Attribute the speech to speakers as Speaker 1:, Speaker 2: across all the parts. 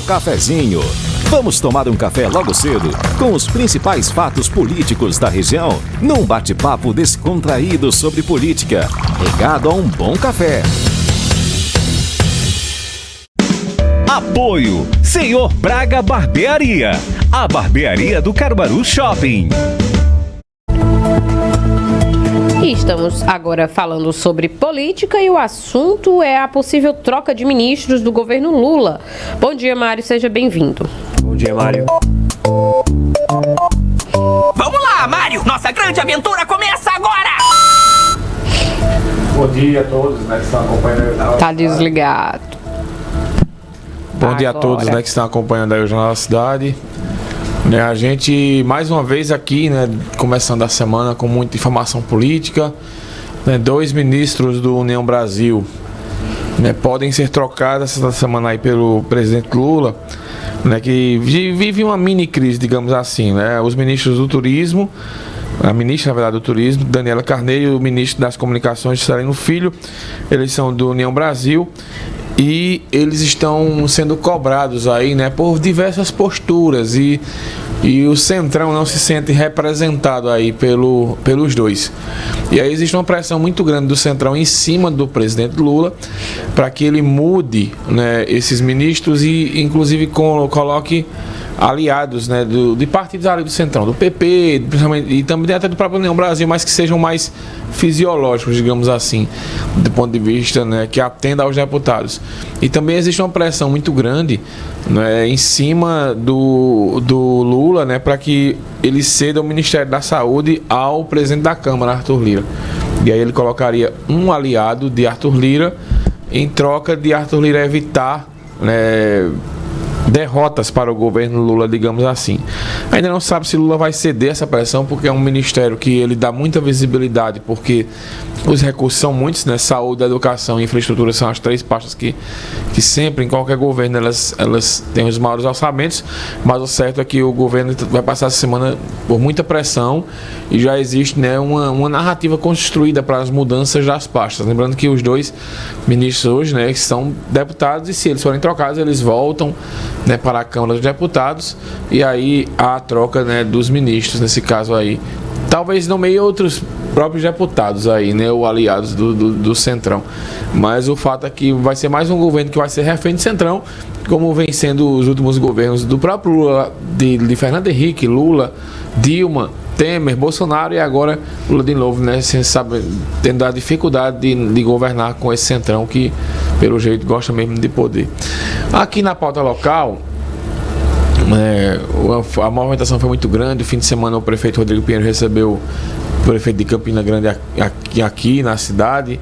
Speaker 1: cafezinho. Vamos tomar um café logo cedo com os principais fatos políticos da região, num bate-papo descontraído sobre política, regado a um bom café.
Speaker 2: Apoio Senhor Braga Barbearia, a barbearia do Caruaru Shopping.
Speaker 3: E estamos agora falando sobre política e o assunto é a possível troca de ministros do governo Lula. Bom dia, Mário, seja bem-vindo.
Speaker 4: Bom dia, Mário.
Speaker 5: Vamos lá, Mário! Nossa grande aventura começa agora!
Speaker 6: Bom dia a todos, né, que estão acompanhando.
Speaker 3: Tá desligado.
Speaker 6: Bom dia a todos, né, que estão acompanhando aí o Jornal da Cidade. A gente, mais uma vez aqui, né, começando a semana com muita informação política, né, 2 ministros do União Brasil, né, podem ser trocados essa semana aí pelo presidente Lula, né, que vive uma mini crise, digamos assim, né, os ministros do Turismo, a ministra, na verdade, do Turismo, Daniela Carneiro, e o ministro das Comunicações, Juscelino Filho, eles são do União Brasil. E eles estão sendo cobrados aí, né, por diversas posturas e o Centrão não se sente representado aí pelos dois. E aí existe uma pressão muito grande do Centrão em cima do presidente Lula para que ele mude, né, esses ministros e inclusive coloque aliados, né, de partidos ali do Centrão, do PP, principalmente, e também até do próprio União Brasil, mas que sejam mais fisiológicos, digamos assim, do ponto de vista, né, que atenda aos deputados. E também existe uma pressão muito grande, né, em cima do Lula, né, para que ele ceda o Ministério da Saúde ao presidente da Câmara, Arthur Lira. E aí ele colocaria um aliado de Arthur Lira em troca de Arthur Lira evitar, né, derrotas para o governo Lula, digamos assim. Ainda não sabe se Lula vai ceder essa pressão, porque é um ministério que ele dá muita visibilidade, porque os recursos são muitos, né? Saúde, educação e infraestrutura são as 3 pastas que sempre, em qualquer governo, elas têm os maiores orçamentos, mas o certo é que o governo vai passar essa semana por muita pressão e já existe, né, uma narrativa construída para as mudanças das pastas. Lembrando que os 2 ministros hoje, né, são deputados e se eles forem trocados, eles voltam, né, para a Câmara dos Deputados e aí há a troca, né, dos ministros, nesse caso aí. Talvez nomeie outros próprios deputados aí, né, ou aliados do Centrão. Mas o fato é que vai ser mais um governo que vai ser refém de Centrão, como vem sendo os últimos governos do próprio Lula, de Fernando Henrique, Lula, Dilma, Temer, Bolsonaro e agora Lula de novo, né, sem saber, tendo a dificuldade de governar com esse Centrão que, pelo jeito, gosta mesmo de poder. Aqui na pauta local, a movimentação foi muito grande. O fim de semana o prefeito Rodrigo Pinheiro recebeu o prefeito de Campina Grande aqui na cidade,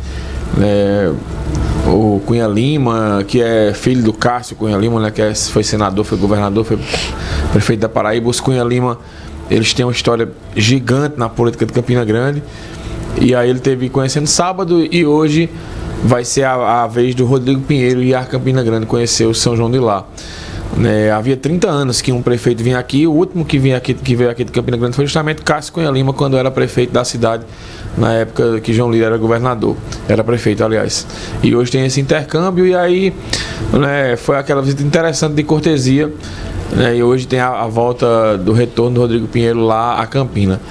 Speaker 6: o Cunha Lima, que é filho do Cássio Cunha Lima, né, que foi senador, foi governador, foi prefeito da Paraíba. Os Cunha Lima, eles têm uma história gigante na política de Campina Grande. E aí ele teve conhecendo sábado e hoje vai ser a vez do Rodrigo Pinheiro e a Campina Grande conhecer o São João de lá. Havia 30 anos que um prefeito vinha aqui, o último que veio aqui de Campina Grande foi justamente Cássio Cunha Lima, quando era prefeito da cidade, na época que João Lira era governador, era prefeito, aliás. E hoje tem esse intercâmbio e aí, né, foi aquela visita interessante de cortesia, né, e hoje tem a volta do retorno do Rodrigo Pinheiro lá a Campina.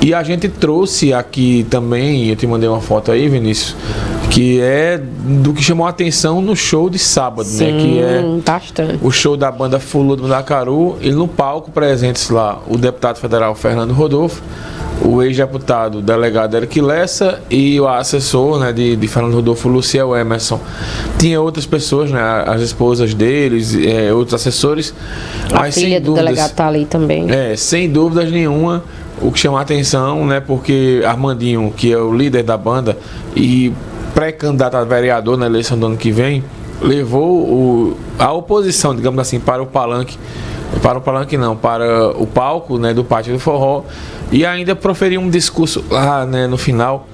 Speaker 6: E a gente trouxe aqui também, eu te mandei uma foto aí, Vinícius, que é do que chamou a atenção no show de sábado.
Speaker 3: Sim,
Speaker 6: né? Que é
Speaker 3: bastante.
Speaker 6: O show da banda Fulô do Mandacaru, e no palco presentes lá o deputado federal Fernando Rodolfo, o ex-deputado delegado Eric Lessa e o assessor, né, de Fernando Rodolfo, Luciel Emerson. Tinha outras pessoas, né, as esposas deles, outros assessores.
Speaker 3: A filha do delegado está ali também.
Speaker 6: Sem dúvidas nenhuma. O que chama a atenção, né, porque Armandinho, que é o líder da banda e pré-candidato a vereador na eleição do ano que vem, levou a oposição, digamos assim, para o palanque, para o palco, né, do Pátio do Forró, e ainda proferiu um discurso lá, né, no final,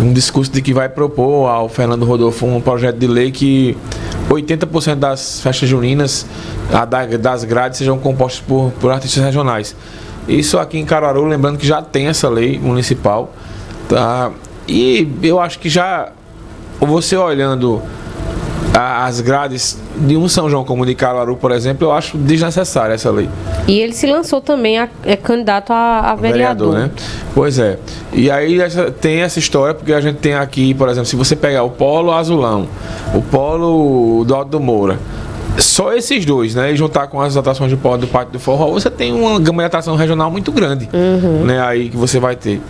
Speaker 6: um discurso de que vai propor ao Fernando Rodolfo um projeto de lei que 80% das festas juninas, das grades, sejam compostas por artistas regionais. Isso aqui em Caruaru, lembrando que já tem essa lei municipal, tá? E eu acho que já, você olhando as grades de um São João como o de Caruaru, por exemplo, eu acho desnecessária essa lei.
Speaker 3: E ele se lançou também candidato a vereador.
Speaker 6: Né? Pois é. E aí tem essa história, porque a gente tem aqui, por exemplo, se você pegar o Polo Azulão, o Polo do Alto do Moura, só esses dois, né? E juntar com as atrações de polo do Pátio do Forró, você tem uma gama de atração regional muito grande, né? Aí que você vai ter.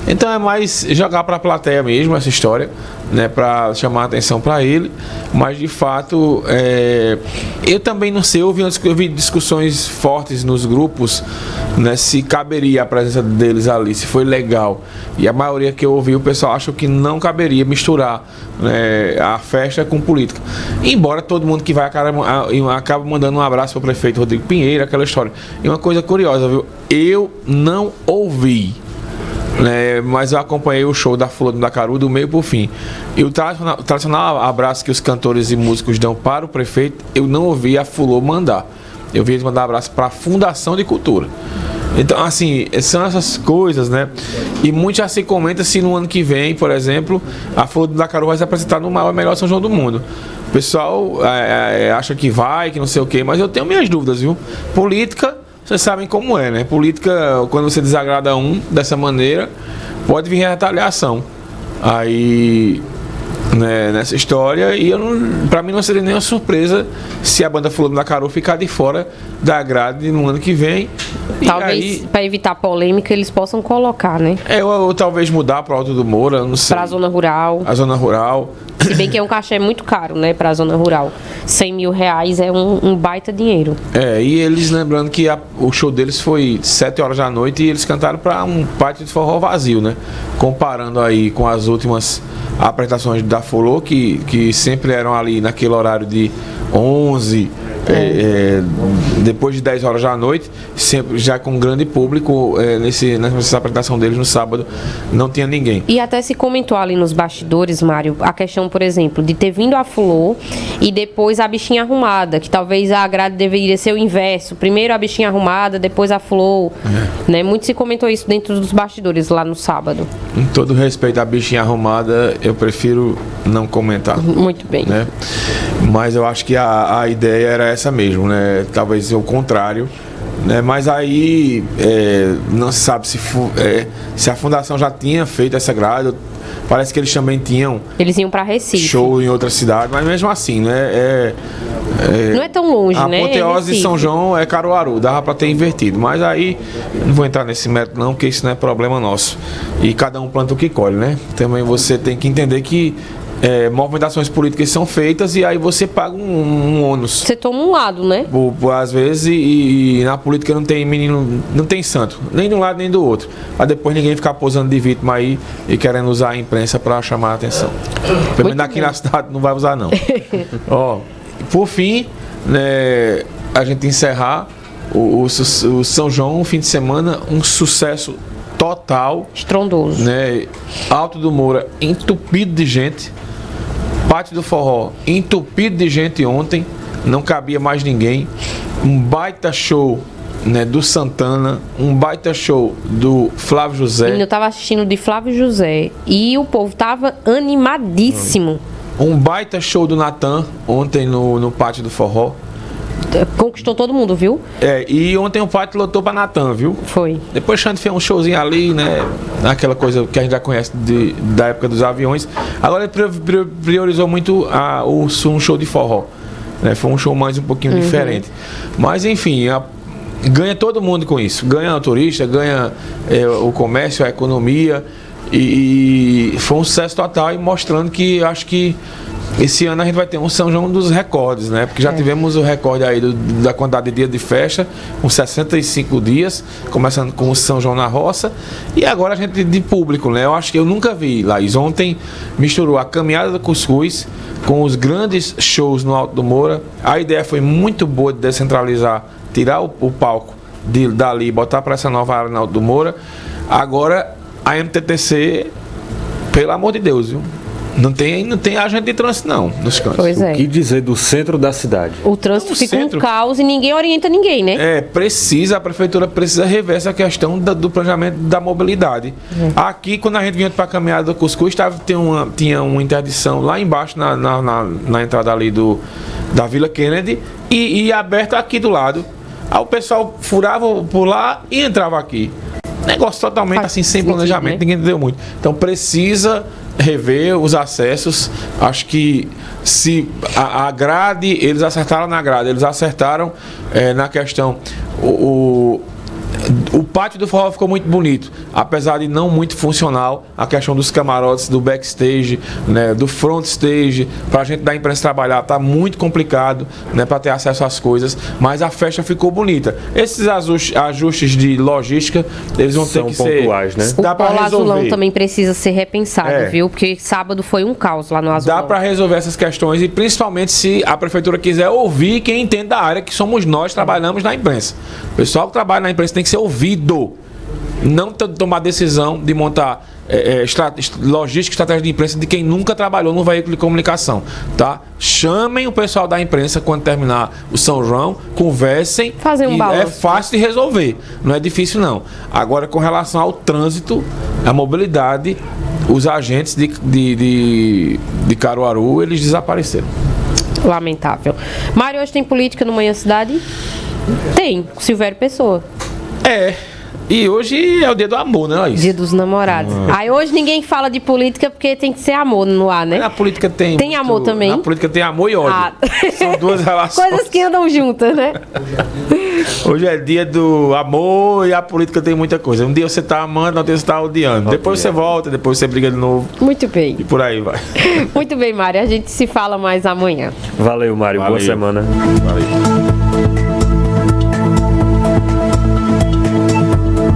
Speaker 6: Então é mais jogar para a plateia mesmo essa história, né? Para chamar a atenção para ele. Mas de fato, eu também não sei. Eu vi discussões fortes nos grupos, né? Se caberia a presença deles ali, se foi legal. E a maioria que eu ouvi, o pessoal acha que não caberia misturar, né, a festa com política. Embora todo mundo que vai acaba mandando um abraço para o prefeito Rodrigo Pinheiro, aquela história. E uma coisa curiosa, viu? Eu não ouvi, né, mas eu acompanhei o show da Fulô do Dacaru do meio pro fim. E o tradicional abraço que os cantores e músicos dão para o prefeito, eu não ouvi a Fulô mandar. Eu vi eles mandar abraço para a Fundação de Cultura. Então, assim, são essas coisas, né? E muito já se comenta se no ano que vem, por exemplo, a Fulô do Dacaru vai se apresentar no maior e melhor São João do mundo. O pessoal acha que vai, que não sei o quê, mas eu tenho minhas dúvidas, viu? Política, vocês sabem como é, né? Política, quando você desagrada um dessa maneira, pode vir a retaliação. Aí, né, nessa história, e pra mim não seria nenhuma surpresa se a banda Fulano da Caru ficar de fora da grade no ano que vem.
Speaker 3: Talvez, para evitar polêmica, eles possam colocar, né?
Speaker 6: Ou talvez mudar para o Alto do Moura, não sei.
Speaker 3: Para a zona rural.
Speaker 6: A zona rural.
Speaker 3: Se bem que é um cachê muito caro, né, para a zona rural. 100 mil reais é um baita dinheiro.
Speaker 6: E eles, lembrando que o show deles foi 7 horas da noite e eles cantaram para um pátio de forró vazio, né? Comparando aí com as últimas apresentações da Fulô, que sempre eram ali naquele horário de 11, depois de 10 horas da noite, sempre já com um grande público. Nessa apresentação deles no sábado não tinha ninguém.
Speaker 3: E até se comentou ali nos bastidores, Mário, a questão, por exemplo, de ter vindo a Fulô e depois a bichinha arrumada, que talvez a grade deveria ser o inverso, primeiro a bichinha arrumada, depois a Fulô, né? Muito se comentou isso dentro dos bastidores lá no sábado.
Speaker 6: Com todo respeito à bichinha arrumada, eu prefiro não comentar.
Speaker 3: Muito bem.
Speaker 6: Né? Mas eu acho que a ideia era essa mesmo, né? Talvez o contrário, né? Mas aí não se sabe se a fundação já tinha feito essa grade. Parece que eles também tinham.
Speaker 3: Eles iam para Recife.
Speaker 6: Show em outra cidade, mas mesmo assim, né?
Speaker 3: Não é tão longe,
Speaker 6: a
Speaker 3: né?
Speaker 6: A apoteose de São João é Caruaru, dava para ter invertido. Mas aí, não vou entrar nesse método não, porque isso não é problema nosso. E cada um planta o que colhe, né? Também você tem que entender que movimentações políticas são feitas e aí você paga um ônus.
Speaker 3: Você toma um lado, né?
Speaker 6: Às vezes, e na política não tem menino, não tem santo, nem de um lado nem do outro. Aí depois ninguém ficar posando de vítima aí e querendo usar a imprensa para chamar a atenção. Pelo menos aqui na cidade não vai usar não. Por fim, né, a gente encerrar o São João, um fim de semana, um sucesso total.
Speaker 3: Estrondoso.
Speaker 6: Né? Alto do Moura entupido de gente. Pátio do Forró entupido de gente ontem. Não cabia mais ninguém. Um baita show, né, do Santana. Um baita show do Flávio José.
Speaker 3: Eu estava assistindo de Flávio José. E o povo estava animadíssimo.
Speaker 6: Um baita show do Natan ontem no Pátio do Forró.
Speaker 3: Conquistou todo mundo, viu?
Speaker 6: E ontem o pátio lotou pra Natan, viu?
Speaker 3: Foi.
Speaker 6: Depois Xande fez um showzinho ali, né? Aquela coisa que a gente já conhece da época dos aviões. Agora ele priorizou muito um show de forró, né? Foi um show mais um pouquinho diferente. Mas enfim, ganha todo mundo com isso. Ganha o turista, ganha o comércio, a economia. E foi um sucesso total e mostrando que acho que esse ano a gente vai ter um São João dos recordes, né? Porque já tivemos o recorde aí da quantidade de dias de festa, com 65 dias, começando com o São João na Roça. E agora a gente de público, né? Eu acho que eu nunca vi, Laís. Ontem misturou a caminhada do Cuscuz com os grandes shows no Alto do Moura. A ideia foi muito boa de descentralizar, tirar o palco dali e botar para essa nova área no Alto do Moura. Agora, a MTTC, pelo amor de Deus, viu? Não tem agente de trânsito, não, nos cantos.
Speaker 3: Pois é.
Speaker 4: O que dizer do centro da cidade?
Speaker 3: O trânsito fica
Speaker 6: centro.
Speaker 3: um caos e ninguém orienta ninguém, né?
Speaker 6: A prefeitura precisa rever essa questão do planejamento da mobilidade. Aqui, quando a gente vinha para a caminhada do Cuscuz, tinha uma interdição lá embaixo, na entrada ali da Vila Kennedy, e aberta aqui do lado. Aí o pessoal furava por lá e entrava aqui. Negócio totalmente assim, sem planejamento, né? Ninguém entendeu muito. Então precisa rever os acessos. Acho que se a grade, eles acertaram na grade, eles acertaram na questão. O pátio do forró ficou muito bonito, apesar de não muito funcional. A questão dos camarotes, do backstage, né, do front stage, pra gente da imprensa trabalhar, tá muito complicado, né, para ter acesso às coisas, mas a festa ficou bonita. Esses ajustes de logística, eles vão ter que
Speaker 4: pontuais,
Speaker 6: ser...
Speaker 4: né?
Speaker 3: O
Speaker 6: Dá para
Speaker 3: Polo
Speaker 6: resolver.
Speaker 3: Azulão também precisa ser repensado, viu? Porque sábado foi um caos lá no Azulão.
Speaker 6: Dá para resolver essas questões e principalmente se a prefeitura quiser ouvir quem entende da área, que somos nós, trabalhamos na imprensa. O pessoal que trabalha na imprensa tem que ser ouvido. Não tomar decisão de montar logística e estratégia de imprensa de quem nunca trabalhou no veículo de comunicação, tá? Chamem o pessoal da imprensa quando terminar o São João, conversem.
Speaker 3: Fazer um balanço.
Speaker 6: É fácil de resolver, não é difícil não. Agora, com relação ao trânsito, a mobilidade, os agentes de Caruaru, eles desapareceram.
Speaker 3: Lamentável. Mário, hoje tem política no Manhã Cidade? Tem, Silvério Pessoa.
Speaker 6: E hoje é o dia do amor, né, Laís?
Speaker 3: Dia dos namorados. Aí hoje ninguém fala de política porque tem que ser amor no ar, né?
Speaker 6: A política tem...
Speaker 3: Tem amor também?
Speaker 6: A política tem amor e ódio. São duas relações.
Speaker 3: Coisas que andam juntas, né?
Speaker 6: Hoje é dia do amor e a política tem muita coisa. Um dia você tá amando, no outro dia você tá odiando. Depois você volta, depois você briga de novo.
Speaker 3: Muito bem.
Speaker 6: E por aí vai.
Speaker 3: Muito bem, Mário. A gente se fala mais amanhã.
Speaker 4: Valeu, Mário. Boa semana.
Speaker 6: Valeu.